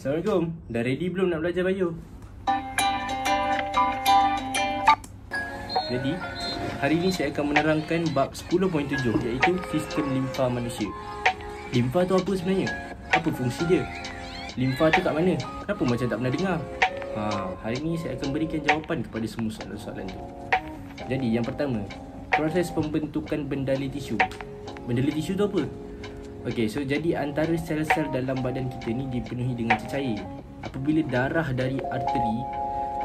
Assalamualaikum. Dah ready belum nak belajar bio? Jadi, hari ini saya akan menerangkan bab 10.7 iaitu sistem limfa manusia. Limfa tu apa sebenarnya? Apa fungsi dia? Limfa tu kat mana? Kenapa macam tak pernah dengar? Hari ini saya akan berikan jawapan kepada semua soalan-soalan tu. Jadi, yang pertama, proses pembentukan bendali tisu. Bendali tisu tu apa? Okey, so jadi antara sel-sel dalam badan kita ni dipenuhi dengan cecair. Apabila darah dari arteri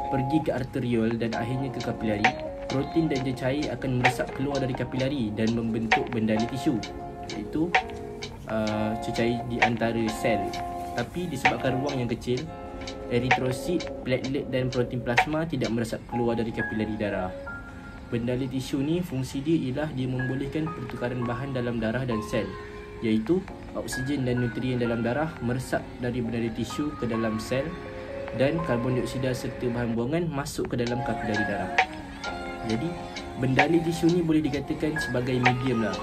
pergi ke arteriol dan akhirnya ke kapilari, protein dan cecair akan meresap keluar dari kapilari dan membentuk bendali tisu, iaitu cecair di antara sel. Tapi disebabkan ruang yang kecil, eritrosit, platelet dan protein plasma tidak meresap keluar dari kapilari darah. Bendali tisu ni fungsi dia ialah dia membolehkan pertukaran bahan dalam darah dan sel, iaitu oksigen dan nutrien dalam darah meresap dari bendali tisu ke dalam sel dan karbon dioksida serta bahan buangan masuk ke dalam kapilari darah. Jadi, bendali tisu ni boleh dikatakan sebagai medium lah.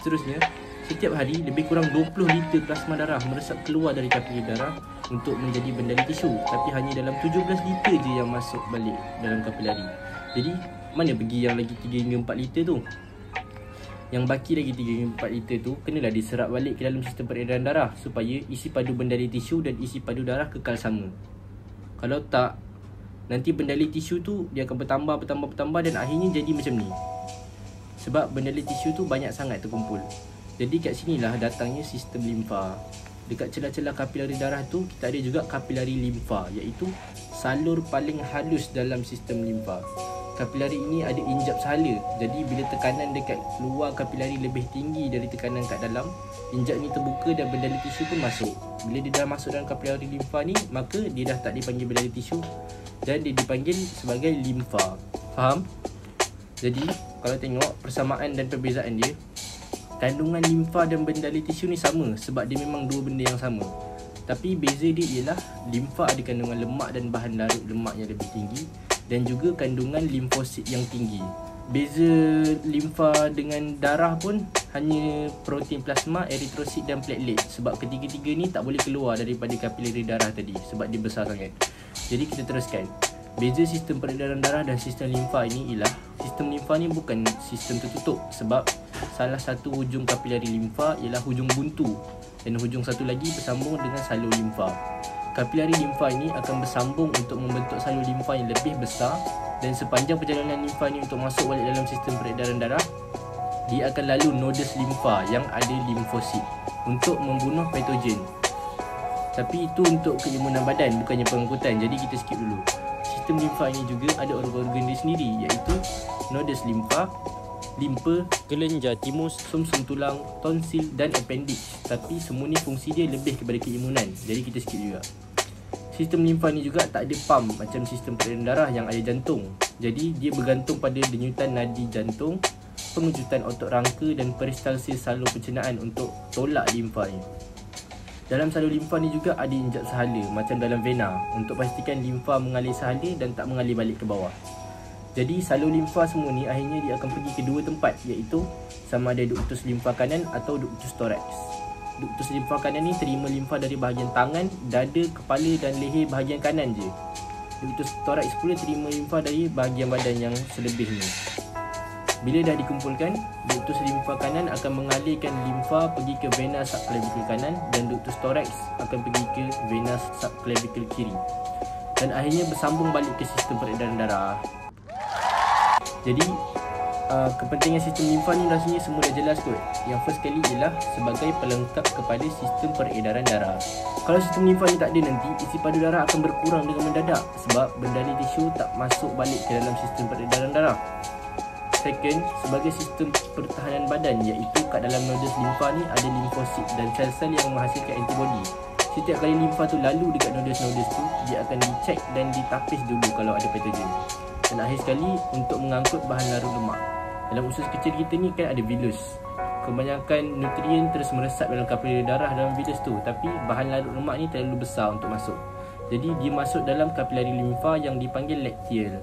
Seterusnya, setiap hari lebih kurang 20 liter plasma darah meresap keluar dari kapilari darah untuk menjadi bendali tisu, tapi hanya dalam 17 liter je yang masuk balik dalam kapilari. Jadi, mana pergi yang lagi 3 hingga 4 liter tu? Yang baki lagi 3 hingga 4 liter tu kenalah diserap balik ke dalam sistem peredaran darah supaya isi padu bendali tisu dan isi padu darah kekal sama. Kalau tak, nanti bendali tisu tu dia akan bertambah dan akhirnya jadi macam ni. Sebab bendali tisu tu banyak sangat terkumpul. Jadi kat sinilah datangnya sistem limfa. Dekat celah-celah kapilari darah tu kita ada juga kapilari limfa, iaitu salur paling halus dalam sistem limfa. Kapilari ini ada injap sahala. Jadi bila tekanan dekat luar kapilari lebih tinggi dari tekanan kat dalam, injap ni terbuka dan bendali tisu pun masuk. Bila dia dah masuk dalam kapilari limfa ni, maka dia dah tak dipanggil bendali tisu dan dia dipanggil sebagai limfa. Faham? Jadi kalau tengok persamaan dan perbezaan dia, kandungan limfa dan bendali tisu ni sama sebab dia memang dua benda yang sama. Tapi beza dia ialah limfa ada kandungan lemak dan bahan larut lemak yang lebih tinggi dan juga kandungan limfosit yang tinggi. Beza limfa dengan darah pun hanya protein plasma, eritrosit dan platelet, sebab ketiga-tiga ni tak boleh keluar daripada kapilari darah tadi sebab dia besar sangat. Jadi kita teruskan. Beza sistem peredaran darah dan sistem limfa ini ialah sistem limfa ni bukan sistem tertutup sebab salah satu hujung kapilari limfa ialah hujung buntu dan hujung satu lagi bersambung dengan salur limfa. Kapilari limfa ini akan bersambung untuk membentuk salur limfa yang lebih besar dan sepanjang perjalanan limfa ini untuk masuk balik dalam sistem peredaran darah, dia akan lalu nodus limfa yang ada limfosit untuk membunuh patogen. Tapi itu untuk keimunan badan, bukannya pengangkutan, jadi kita skip dulu. Sistem limfa ini juga ada organ-organ dia sendiri, iaitu nodus limfa, limpa, kelenjar timus, sumsum tulang, tonsil dan appendix. Tapi semua ni fungsi dia lebih kepada keimunan, jadi kita skip juga. Sistem limfa ni juga tak ada pump macam sistem peredaran darah yang ada jantung. Jadi dia bergantung pada denyutan nadi jantung, pengejutan otot rangka dan peristalsis salur pencernaan untuk tolak limfa ni. Dalam salur limfa ni juga ada injap sahala macam dalam vena untuk pastikan limfa mengalir sahala dan tak mengalir balik ke bawah. Jadi salur limfa semua ni akhirnya dia akan pergi ke dua tempat, iaitu sama ada ductus limfa kanan atau ductus thorax. Ductus limfa kanan ni terima limfa dari bahagian tangan, dada, kepala dan leher bahagian kanan je. Ductus thorax pula terima limfa dari bahagian badan yang selebih ni. Bila dah dikumpulkan, ductus limfa kanan akan mengalirkan limfa pergi ke vena subclavicle kanan dan ductus thorax akan pergi ke vena subclavicle kiri. Dan akhirnya bersambung balik ke sistem peredaran darah. Jadi kepentingan sistem limfa ni rasanya semua dah jelas kot. Yang first kali ialah sebagai pelengkap kepada sistem peredaran darah. Kalau sistem limfa ni tak ada nanti, isi padu darah akan berkurang dengan mendadak sebab bendali tisu tak masuk balik ke dalam sistem peredaran darah. Second, sebagai sistem pertahanan badan, iaitu kat dalam nodus limfa ni ada limfosit dan sel-sel yang menghasilkan antibody. Setiap kali limfa tu lalu dekat nodus-nodus tu, dia akan dicek dan ditapis dulu kalau ada patogen. Dan akhir sekali untuk mengangkut bahan larut lemak. Dalam usus kecil kita ni kan ada vilus. Kebanyakan nutrien terus meresap dalam kapilari darah dalam vilus tu, tapi bahan larut lemak ni terlalu besar untuk masuk. Jadi dia masuk dalam kapilari limfa yang dipanggil lacteal.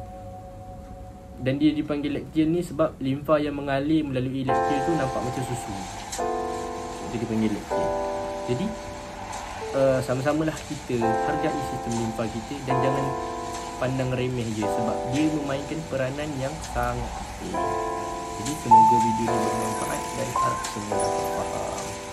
Dan dia dipanggil lacteal ni sebab limfa yang mengalir melalui lacteal tu nampak macam susu. Jadi dipanggil lacteal. Jadi sama-samalah kita hargai sistem limfa kita dan jangan pandang remeh je, sebab dia memainkan peranan yang sangat penting. Jadi semoga video ini bermanfaat dan harap semua dapat faham.